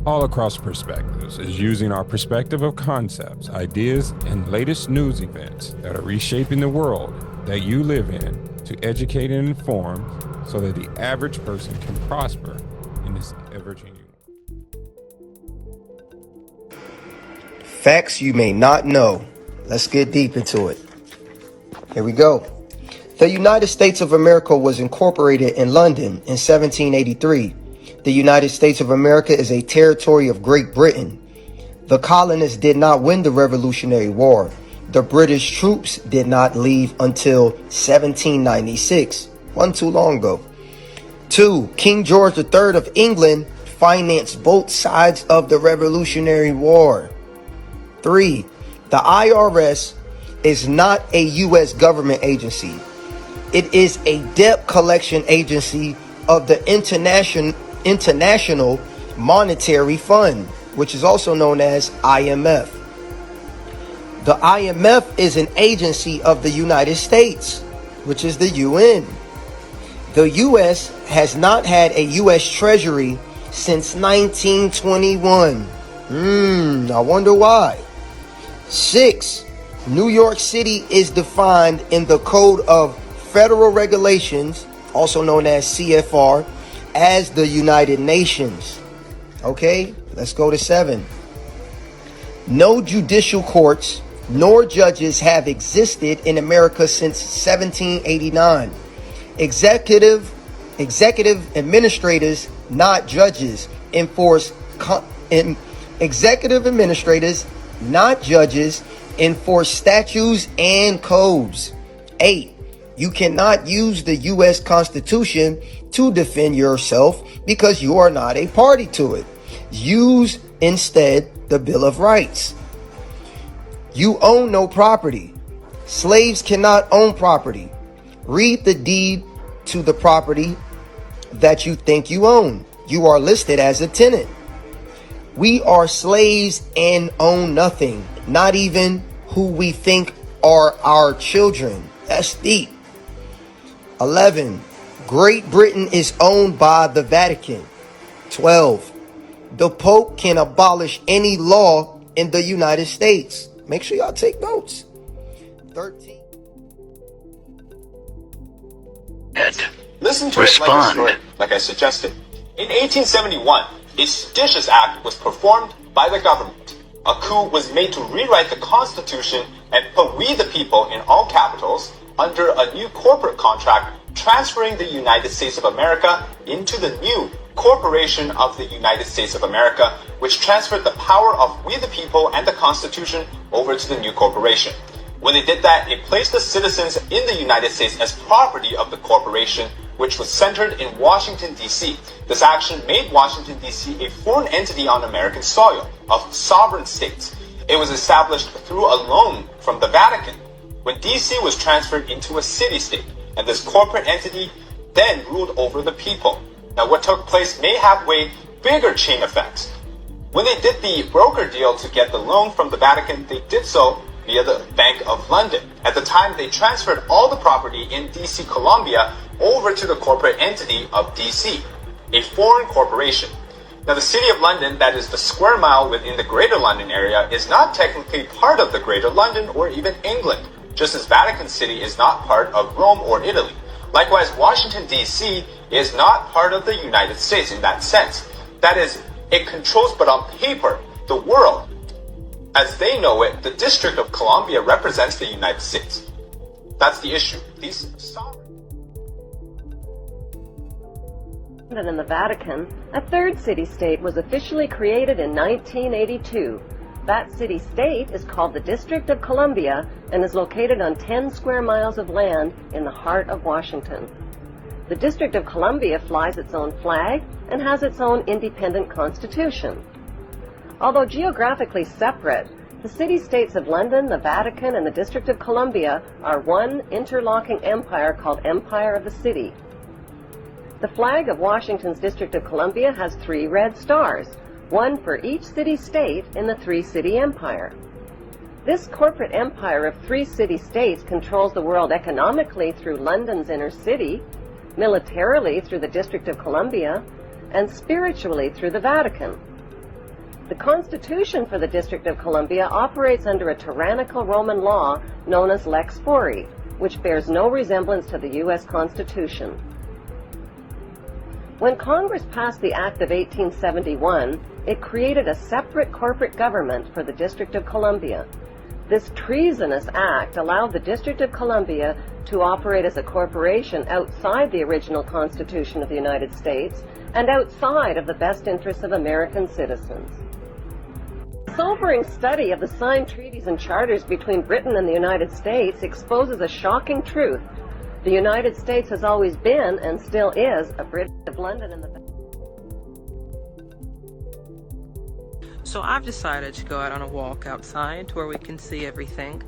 All Across Perspectives is using our perspective of concepts, ideas, and latest news events that are reshaping the world that you live in to educate and inform so that the average person can prosper in this ever-changing world. Facts you may not know. Let's get deep into it. Here we go. The United States of America was incorporated in London in 1783. The United States of America is a territory of Great Britain. The colonists did not win the Revolutionary War. The British troops did not leave until 1796. Wasn't too long ago. 2. King George III of England financed both sides of the Revolutionary War. 3. The IRS is not a U.S. government agency. It is a debt collection agency of the International Monetary Fund, which is also known as IMF. The IMF is an agency of the United States, which is the UN. The U.S. has not had a U.S. Treasury since 1921. I wonder why. 6. New York City is defined in the Code of Federal Regulations, also known as CFR, as the United Nations. Okay, let's go to 7. No judicial courts nor judges have existed in America since 1789. Executive administrators, not judges, executive administrators, not judges, enforce statutes and codes. 8. You cannot use the U.S. Constitution to defend yourself because you are not a party to it. Use instead the Bill of Rights. You own no property. Slaves cannot own property. Read the deed to the property that you think you own. You are listed as a tenant. We are slaves and own nothing, not even who we think are our children. That's deep. 11. Great Britain is owned by the Vatican. 12. The Pope can abolish any law in the United States. Make sure y'all take notes. 13. Listen to Respond. it like I suggested. In 1871, a seditious act was performed by the government. A coup was made to rewrite the Constitution and put "we the people" in all capitals under a new corporate contract, transferring the United States of America into the new Corporation of the United States of America, which transferred the power of "we the people" and the Constitution over to the new corporation. When they did that, it placed the citizens in the United States as property of the corporation, which was centered in Washington, D.C. This action made Washington, D.C. a foreign entity on American soil, of sovereign states. It was established through a loan from the Vatican, when D.C. was transferred into a city-state, and this corporate entity then ruled over the people. Now, what took place may have way bigger chain effects. When they did the broker deal to get the loan from the Vatican, they did so via the Bank of London. At the time, they transferred all the property in D.C. Columbia over to the corporate entity of D.C., a foreign corporation. Now, the City of London, that is the square mile within the Greater London area, is not technically part of the Greater London or even England, just as Vatican City is not part of Rome or Italy. Likewise, Washington, D.C. is not part of the United States in that sense. That is, it controls, but on paper, the world. As they know it, the District of Columbia represents the United States. That's the issue. These sovereign... London and the Vatican, a third city-state was officially created in 1982. That city-state is called the District of Columbia and is located on 10 square miles of land in the heart of Washington. The District of Columbia flies its own flag and has its own independent constitution. Although geographically separate, the city-states of London, the Vatican, and the District of Columbia are one interlocking empire called Empire of the City. The flag of Washington's District of Columbia has 3 red stars, one for each city-state in the 3-city empire. This corporate empire of 3 city-states controls the world economically through London's inner city, militarily through the District of Columbia, and spiritually through the Vatican. The Constitution for the District of Columbia operates under a tyrannical Roman law known as Lex Fori, which bears no resemblance to the U.S. Constitution. When Congress passed the Act of 1871, it created a separate corporate government for the District of Columbia. This treasonous act allowed the District of Columbia to operate as a corporation outside the original Constitution of the United States and outside of the best interests of American citizens. A sobering study of the signed treaties and charters between Britain and the United States exposes a shocking truth. The United States has always been, and still is, a British of London and the... So I've decided to go out on a walk outside to where we can see everything.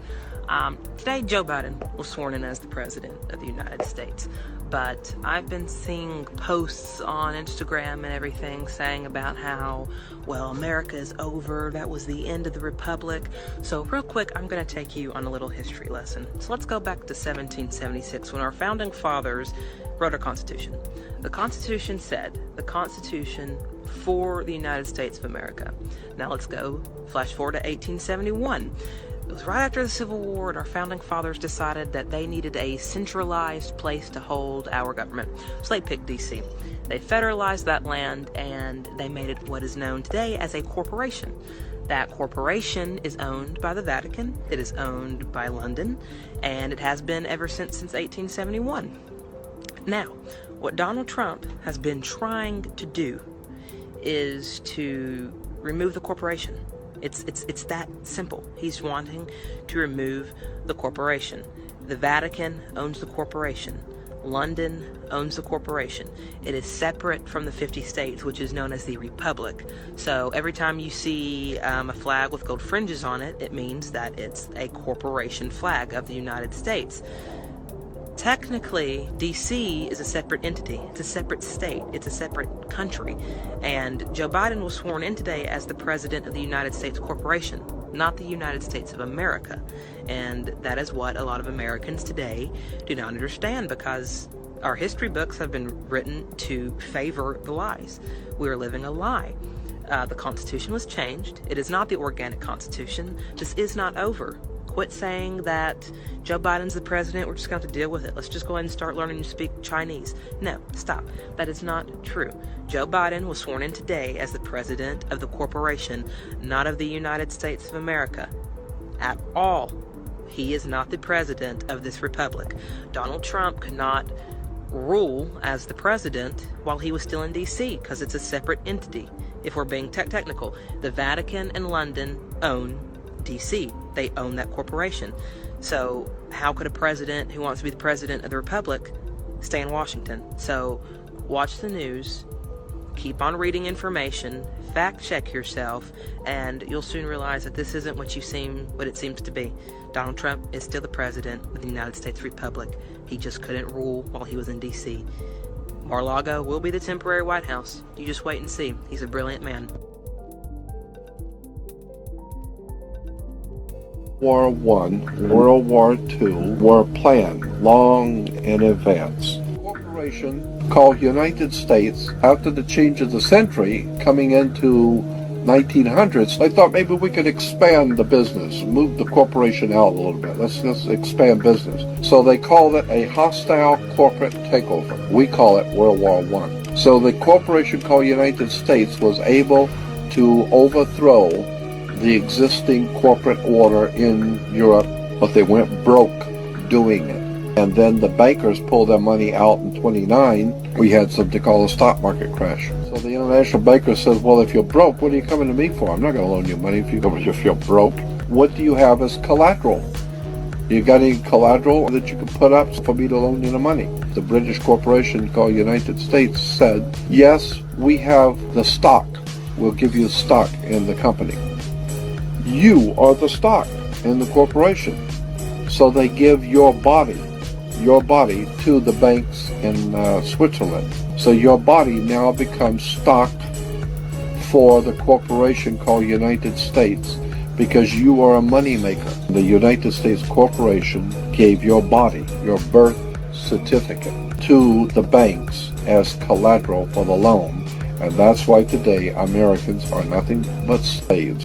Today, Joe Biden was sworn in as the President of the United States, but I've been seeing posts on Instagram and everything saying about how, well, America is over, that was the end of the Republic. So real quick, I'm going to take you on a little history lesson. So let's go back to 1776 when our founding fathers wrote our Constitution. The Constitution said, the Constitution for the United States of America. Now let's go flash forward to 1871. It was right after the Civil War, and our founding fathers decided that they needed a centralized place to hold our government. So they picked D.C. They federalized that land, and they made it what is known today as a corporation. That corporation is owned by the Vatican, it is owned by London, and it has been ever since 1871. Now, what Donald Trump has been trying to do is to remove the corporation. It's that simple. He's wanting to remove the corporation. The Vatican owns the corporation. London owns the corporation. It is separate from the 50 states, which is known as the Republic. So every time you see a flag with gold fringes on it, it means that it's a corporation flag of the United States. Technically, D.C. is a separate entity. It's a separate state. It's a separate country. And Joe Biden was sworn in today as the President of the United States Corporation, not the United States of America. And that is what a lot of Americans today do not understand, because our history books have been written to favor the lies. We are living a lie. The Constitution was changed. It is not the organic Constitution. This is not over. Quit saying that Joe Biden's the president, we're just going to have to deal with it. Let's just go ahead and start learning to speak Chinese. No, stop. That is not true. Joe Biden was sworn in today as the president of the corporation, not of the United States of America. At all. He is not the president of this republic. Donald Trump could not rule as the president while he was still in D.C. because it's a separate entity. If we're being technical, the Vatican and London own D.C. They own that corporation. So how could a president who wants to be the president of the republic stay in Washington? So watch the news, keep on reading information, fact check yourself, and you'll soon realize that this isn't what it seems to be. Donald Trump is still the president of the United States Republic. He just couldn't rule while he was in D.C. Mar-a-Lago will be the temporary White House. You just wait and see. He's a brilliant man. World War I, World War II were planned long in advance. A corporation called United States, after the change of the century, coming into 1900s, they thought maybe we could expand the business, move the corporation out a little bit. Let's expand business. So they called it a hostile corporate takeover. We call it World War I. So the corporation called United States was able to overthrow the existing corporate order in Europe, but they went broke doing it. And then the bankers pulled their money out in 29. We had something called a stock market crash. So the international banker says, well, if you're broke, what are you coming to me for? I'm not going to loan you money if you're broke. What do you have as collateral? You got any collateral that you can put up for me to loan you the money? The British corporation called United States said, yes, we have the stock. We'll give you stock in the company. You are the stock in the corporation. So they give your body to the banks in Switzerland. So your body now becomes stock for the corporation called United States because you are a money maker. The United States Corporation gave your body, your birth certificate, to the banks as collateral for the loan. And that's why today Americans are nothing but slaves.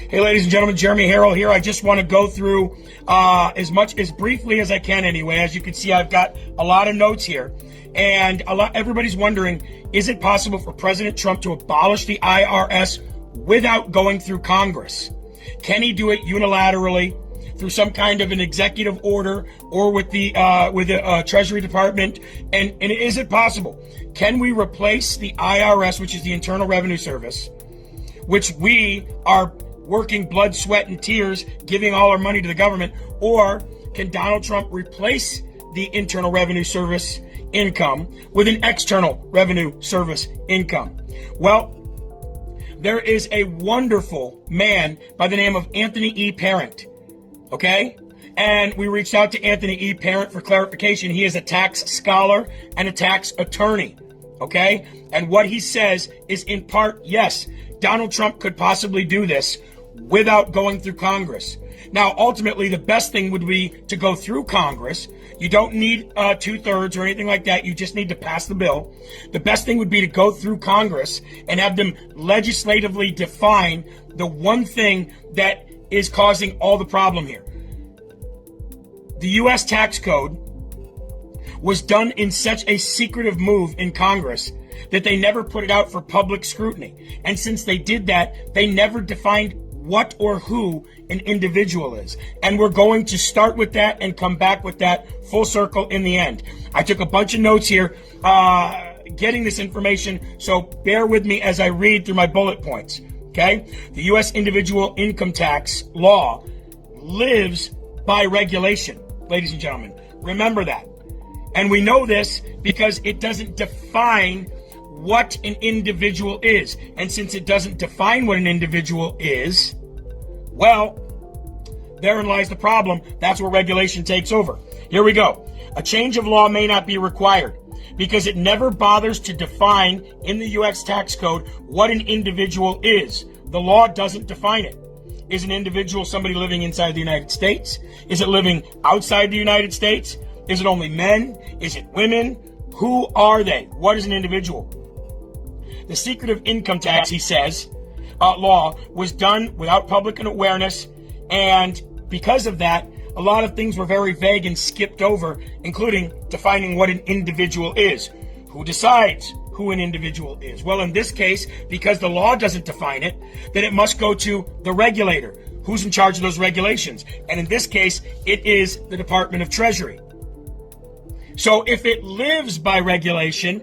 Hey, ladies and gentlemen, Jeremy Harrell here. I just want to go through as briefly as I can anyway. As you can see, I've got a lot of notes here. And everybody's wondering, is it possible for President Trump to abolish the IRS without going through Congress? Can he do it unilaterally through some kind of an executive order or with the Treasury Department? And is it possible? Can we replace the IRS, which is the Internal Revenue Service, which we are working blood, sweat, and tears, giving all our money to the government? Or can Donald Trump replace the Internal Revenue Service income with an External Revenue Service income? Well, there is a wonderful man by the name of Anthony E. Parent, okay? And we reached out to Anthony E. Parent for clarification. He is a tax scholar and a tax attorney, okay? And what he says is, in part, yes, Donald Trump could possibly do this without going through Congress. Now, ultimately, the best thing would be to go through Congress. You don't need 2/3 or anything like that. You just need to pass the bill. The best thing would be to go through Congress and have them legislatively define the one thing that is causing all the problem here. The U.S. tax code was done in such a secretive move in Congress that they never put it out for public scrutiny. And since they did that, they never defined what or who an individual is. And we're going to start with that and come back with that full circle in the end. I took a bunch of notes here getting this information, so bear with me as I read through my bullet points, okay? The U.S. individual income tax law lives by regulation, ladies and gentlemen. Remember that. And we know this because it doesn't define what an individual is. And since it doesn't define what an individual is, well, therein lies the problem. That's where regulation takes over. Here we go. A change of law may not be required because it never bothers to define in the U.S. tax code what an individual is. The law doesn't define it. Is an individual somebody living inside the United States? Is it living outside the United States? Is it only men? Is it women? Who are they? What is an individual? The secretive income tax, he says, law was done without public awareness, and because of that, a lot of things were very vague and skipped over, including defining what an individual is. Who decides who an individual is? Well, in this case, because the law doesn't define it, then it must go to the regulator. Who's in charge of those regulations? And in this case, it is the Department of Treasury. So if it lives by regulation,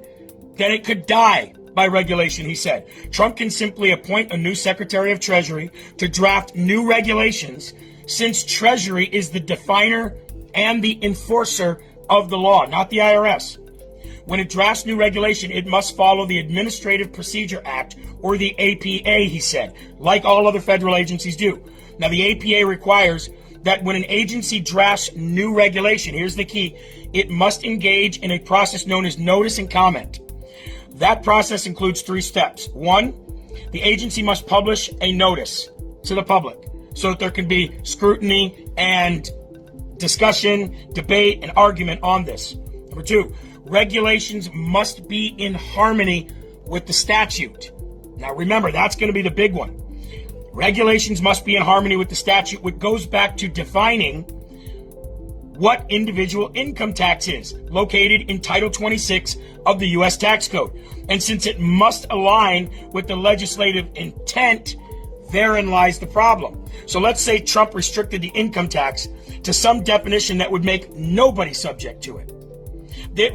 then it could die by regulation, he said. Trump can simply appoint a new Secretary of Treasury to draft new regulations, since Treasury is the definer and the enforcer of the law, not the IRS. When it drafts new regulation, it must follow the Administrative Procedure Act, or the APA, he said, like all other federal agencies do. Now, the APA requires that when an agency drafts new regulation, here's the key, it must engage in a process known as notice and comment. That process includes 3 steps. 1, the agency must publish a notice to the public so that there can be scrutiny and discussion, debate, and argument on this. Number 2, regulations must be in harmony with the statute. Now remember, that's going to be the big one. Regulations must be in harmony with the statute, which goes back to defining what individual income tax is, located in Title 26 of the U.S. tax code. And since it must align with the legislative intent, therein lies the problem. So let's say Trump restricted the income tax to some definition that would make nobody subject to it. It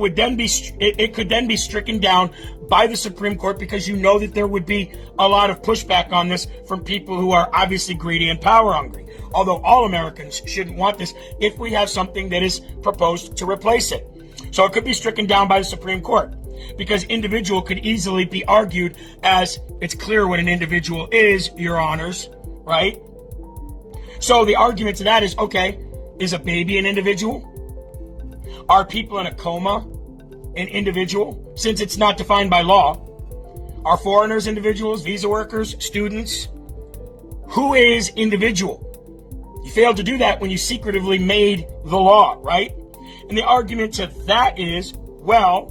could then be stricken down by the Supreme Court, because you know that there would be a lot of pushback on this from people who are obviously greedy and power hungry. Although all Americans shouldn't want this if we have something that is proposed to replace it. So it could be stricken down by the Supreme Court, because individual could easily be argued as it's clear what an individual is, Your Honors, right? So the argument to that is, okay, is a baby an individual? Are people in a coma an individual, since it's not defined by law? Are foreigners individuals, visa workers, students? Who is individual? You failed to do that when you secretively made the law, right? And the argument to that is, well,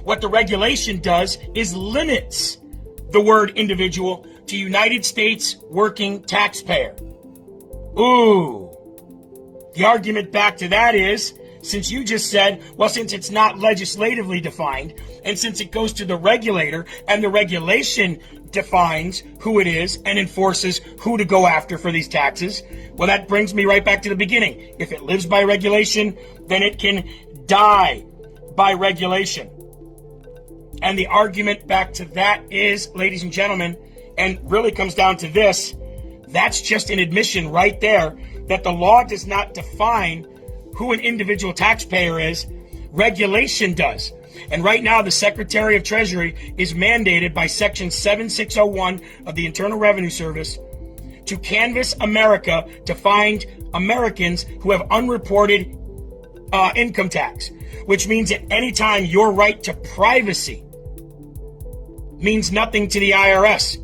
what the regulation does is limits the word individual to United States working taxpayer. Ooh. The argument back to that is, since you just said, well, since it's not legislatively defined, and since it goes to the regulator, and the regulation defines who it is and enforces who to go after for these taxes, well, that brings me right back to the beginning. If it lives by regulation, then it can die by regulation. And the argument back to that is, ladies and gentlemen, and really comes down to this, that's just an admission right there that the law does not define who an individual taxpayer is. Regulation does. And right now, the Secretary of Treasury is mandated by Section 7601 of the Internal Revenue Service to canvass America to find Americans who have unreported income tax, which means at any time your right to privacy means nothing to the IRS.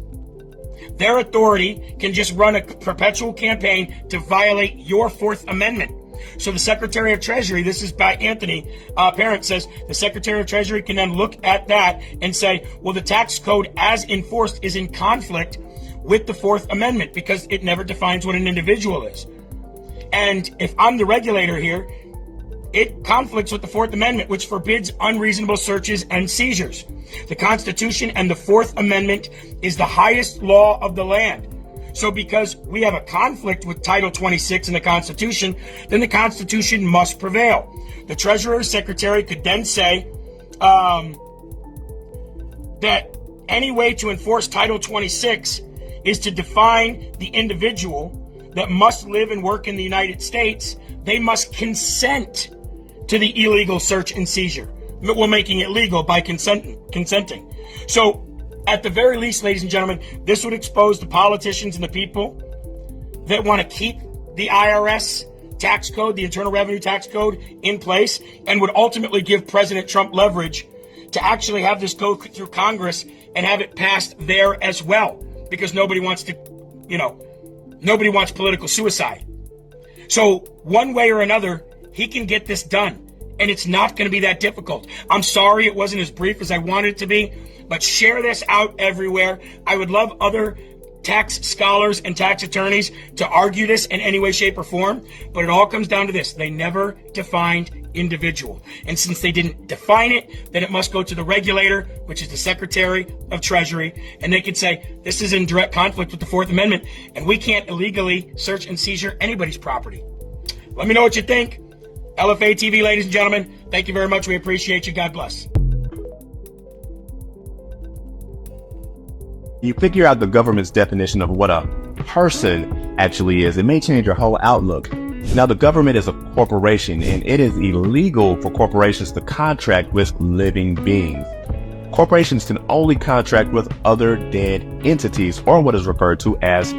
Their authority can just run a perpetual campaign to violate your Fourth Amendment. So the Secretary of Treasury, this is by Anthony Parent, says the Secretary of Treasury can then look at that and say, well, the tax code as enforced is in conflict with the Fourth Amendment because it never defines what an individual is. And if I'm the regulator here, it conflicts with the Fourth Amendment, which forbids unreasonable searches and seizures. The Constitution and the Fourth Amendment is the highest law of the land. So because we have a conflict with Title 26 in the Constitution, then the Constitution must prevail. The Treasurer or Secretary could then say that any way to enforce Title 26 is to define the individual that must live and work in the United States. They must consent to the illegal search and seizure. We're making it legal by consenting. So at the very least, ladies and gentlemen, this would expose the politicians and the people that want to keep the IRS tax code, the Internal Revenue Tax Code, in place, and would ultimately give President Trump leverage to actually have this go through Congress and have it passed there as well, because nobody wants political suicide. So one way or another, he can get this done, and it's not going to be that difficult. I'm sorry it wasn't as brief as I wanted it to be, but share this out everywhere. I would love other tax scholars and tax attorneys to argue this in any way, shape, or form, but it all comes down to this. They never defined individual. And since they didn't define it, then it must go to the regulator, which is the Secretary of Treasury, and they could say, this is in direct conflict with the Fourth Amendment, and we can't illegally search and seizure anybody's property. Let me know what you think. LFA TV, ladies and gentlemen, thank you very much. We appreciate you. God bless. You figure out the government's definition of what a person actually is, it may change your whole outlook. Now, the government is a corporation, and it is illegal for corporations to contract with living beings. Corporations can only contract with other dead entities, or what is referred to as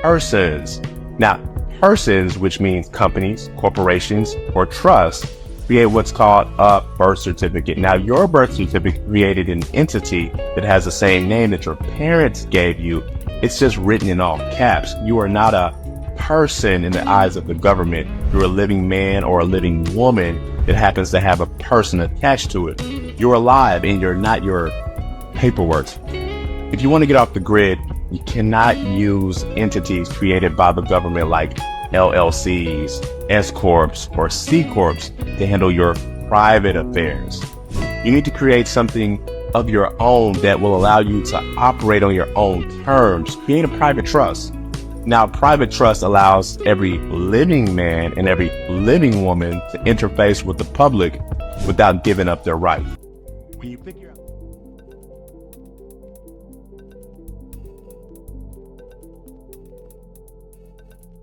persons. Now, persons, which means companies, corporations, or trusts, create what's called a birth certificate. Now, your birth certificate created an entity that has the same name that your parents gave you. It's just written in all caps. You are not a person in the eyes of the government. You're a living man or a living woman that happens to have a person attached to it. You're alive and you're not your paperwork. If you want to get off the grid, you cannot use entities created by the government like LLCs, S-Corps, or C-Corps to handle your private affairs. You need to create something of your own that will allow you to operate on your own terms. Create a private trust. Now, private trust allows every living man and every living woman to interface with the public without giving up their rights. When you figure out